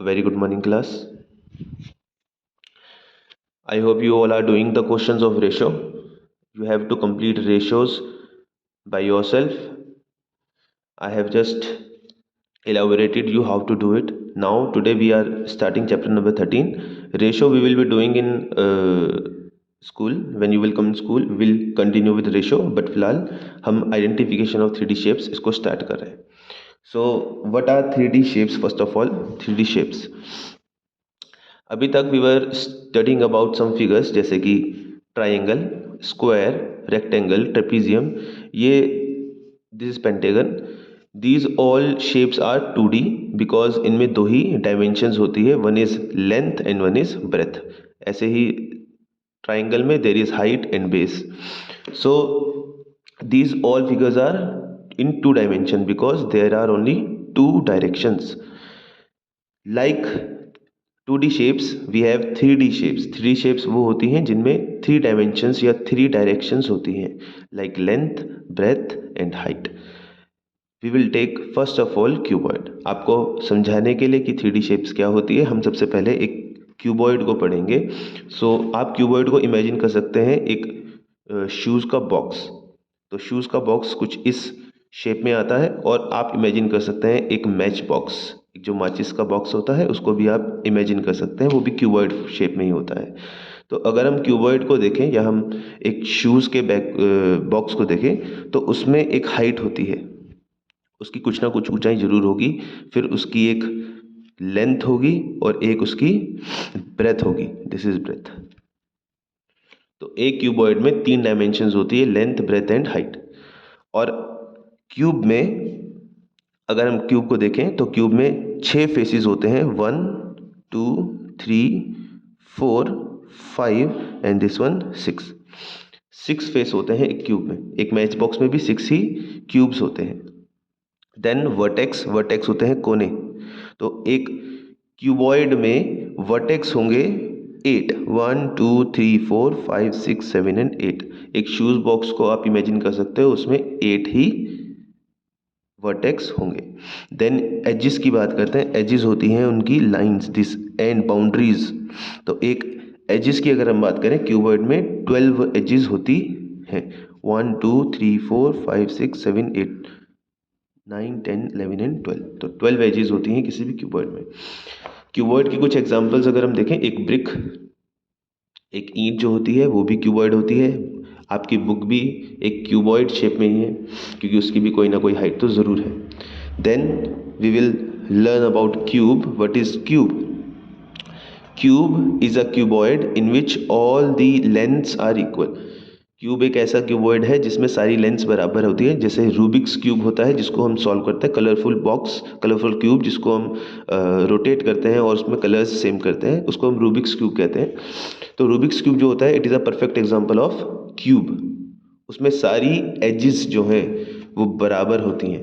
A very good morning, class. I hope you all are doing the questions of ratio. You have to complete ratios by yourself. I have just elaborated you how to do it. Now, today we are starting chapter number 13. Ratio we will be doing in school. When you will come in school, we will continue with ratio. But फिलहाल हम identification of 3D shapes इसको start कर रहे हैं. So, what are 3D shapes? First of all, 3D shapes. अभी तक we were studying about some figures जैसे कि ट्राइंगल, स्क्वायर, रेक्टेंगल, ट्रेपीजियम. ये this is pentagon. These all shapes are 2D because इनमें दो ही डायमेंशंस होती है, one is length and one is breadth. ऐसे ही ट्राइंगल में there is height and base. So these all figures are in 2 dimension because there are only 2 directions. Like 2D shapes we have 3D shapes. 3D shapes वो होती हैं जिनमें 3 dimensions या 3 directions होती हैं, like length, breadth and height. We will take first of all cuboid. आपको समझाने के लिए कि 3D shapes क्या होती है, हम सबसे पहले एक क्यूबॉइड को पढ़ेंगे. सो आप क्यूबॉइड को इमेजिन कर सकते हैं एक शूज़ का बॉक्स. तो शूज़ का बॉक्स कुछ इस शेप में आता है, और आप इमेजिन कर सकते हैं एक मैच बॉक्स, जो माचिस का बॉक्स होता है उसको भी आप इमेजिन कर सकते हैं, वो भी क्यूबॉइड शेप में ही होता है. तो अगर हम क्यूबॉइड को देखें या हम एक शूज़ के बैक बॉक्स को देखें तो उसमें एक हाइट होती है, उसकी कुछ ना कुछ ऊंचाई जरूर होगी, फिर उसकी एक लेंथ होगी और एक उसकी ब्रेथ होगी. This is breadth. तो एक क्यूबॉइड में 3 डायमेंशंस होती है, लेंथ, ब्रेथ एंड हाइट. और क्यूब में अगर हम क्यूब को देखें तो क्यूब में 6 फेसेस होते हैं, 1 2 3 4 5 एंड दिस वन 6 फेस होते हैं एक क्यूब में. एक मैच बॉक्स में भी 6 ही क्यूब्स होते हैं. देन वर्टेक्स होते हैं कोने. तो एक क्यूबॉइड में वर्टेक्स होंगे 8, 1 2 3 4 5 6 7 एंड 8. एक शूज बॉक्स को आप इमेजिन कर सकते हो, उसमें 8 ही वर्टेक्स होंगे. देन एजेस की बात करते हैं. एजेस होती हैं उनकी लाइंस, दिस एंड बाउंड्रीज. तो एक एजेस की अगर हम बात करें, क्यूबॉइड में 12 एजेस होती हैं, 1 2 3 4 5 6 7 8 9 10 11 एंड 12. तो 12 एजेस होती हैं किसी भी क्यूबॉइड में. क्यूबॉइड की कुछ एग्जांपल्स अगर हम देखें, एक ब्रिक, एक ईंट जो होती है वो भी क्यूबॉइड होती है. आपकी बुक भी एक क्यूबॉइड शेप में ही है, क्योंकि उसकी भी कोई ना कोई हाइट तो ज़रूर है. Then we will learn about cube. What is cube? Cube is a cuboid in which all the lengths are equal. Cube एक ऐसा क्यूबॉइड है जिसमें सारी लेंथ्स बराबर होती है. जैसे रूबिक्स क्यूब होता है जिसको हम सॉल्व करते हैं, कलरफुल बॉक्स, कलरफुल क्यूब जिसको हम रोटेट करते हैं और उसमें कलर्स सेम करते हैं, उसको हम रूबिक्स क्यूब कहते हैं. तो रूबिक्स क्यूब जो होता है, it is a perfect example of cube. उसमें सारी एजेस जो हैं वो बराबर होती हैं,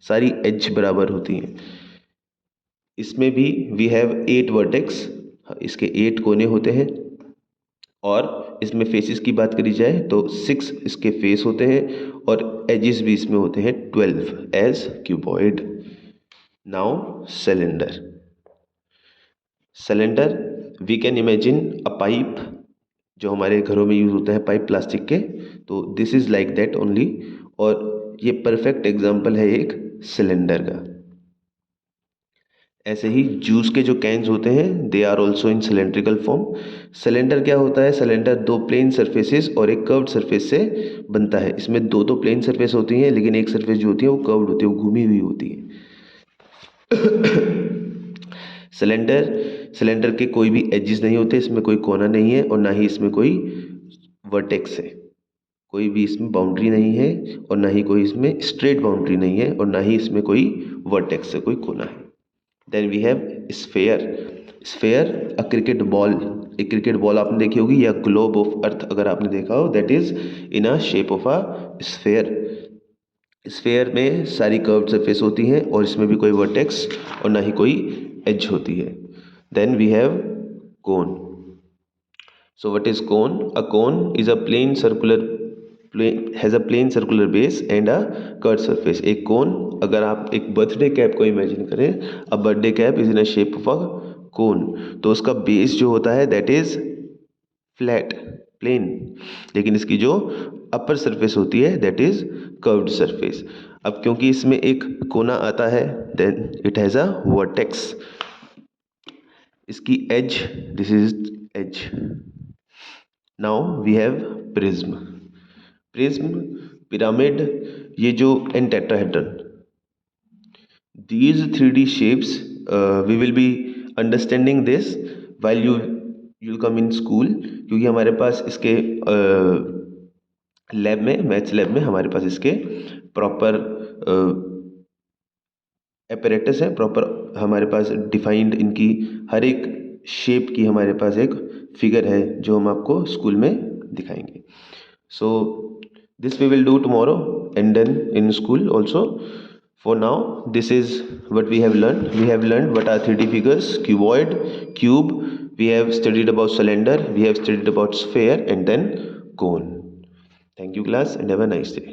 सारी एज बराबर होती हैं. इसमें भी वी हैव 8 वर्टेक्स, इसके 8 कोने होते हैं. और इसमें फेसेस की बात करी जाए तो 6 इसके फेस होते हैं और एजेस भी इसमें होते हैं 12 edge cuboid. Now cylinder. Cylinder we can imagine a pipe, जो हमारे घरों में यूज होता है पाइप प्लास्टिक के. तो this is like that only, और ये परफेक्ट एग्जांपल है एक सिलेंडर का. ऐसे ही जूस के जो कैन्स होते हैं, they are also in cylindrical form. Cylinder क्या होता है? सिलेंडर 2 प्लेन सरफेसेस और एक कर्व्ड सरफेस से बनता है. इसमें दो तो प्लेन सरफेस होती हैं, लेकिन एक सरफेस जो होती है वो कर्व्ड होती है, वो घूमी हुई होती है. सिलेंडर के कोई भी एजेस नहीं होते, इसमें कोई कोना नहीं है और ना ही इसमें कोई वर्टेक्स है. कोई भी इसमें बाउंड्री नहीं है और ना ही कोई इसमें स्ट्रेट बाउंड्री नहीं है और ना ही इसमें कोई वर्टेक्स है, कोई कोना है. Then we have sphere. Sphere a cricket ball. एक क्रिकेट बॉल आपने देखी होगी, या ग्लोब ऑफ अर्थ अगर आपने देखा हो, that is in a shape of a sphere. Sphere में सारी कर्व्ड सरफेस होती हैं और इसमें भी कोई वर्टेक्स और ना ही कोई एज होती है. Then we have cone. So what is cone? A cone is a plain circular has a plain circular base and a curve surface. एक कोन, अगर आप एक बर्थडे कैप को इमेजिन करें, a birthday cap is in a shape of a cone, तो उसका base जो होता है दैट इज फ्लैट, प्लेन, लेकिन इसकी जो अपर सरफेस होती है दैट इज कर्व्ड सरफेस। अब क्योंकि इसमें एक कोना आता है then it has a vertex, इसकी as, this is as. Now we have prism. Prism, pyramid, ये जो and tetrahedron, these 3D shapes, we will be understanding this while you'll come in school, क्योंकि हमारे पास इसके लैब में, maths lab में हमारे पास इसके प्रॉपर एपरेटस है, प्रॉपर हमारे पास डिफाइंड इनकी हर एक शेप की हमारे पास एक फिगर है जो हम आपको स्कूल में दिखाएंगे। So this we will do tomorrow and then in school also. For now, this is what we have learned. We have learned what are 3D figures, cuboid, cube. We have studied about cylinder. We have studied about sphere and then cone. Thank you class and have a nice day.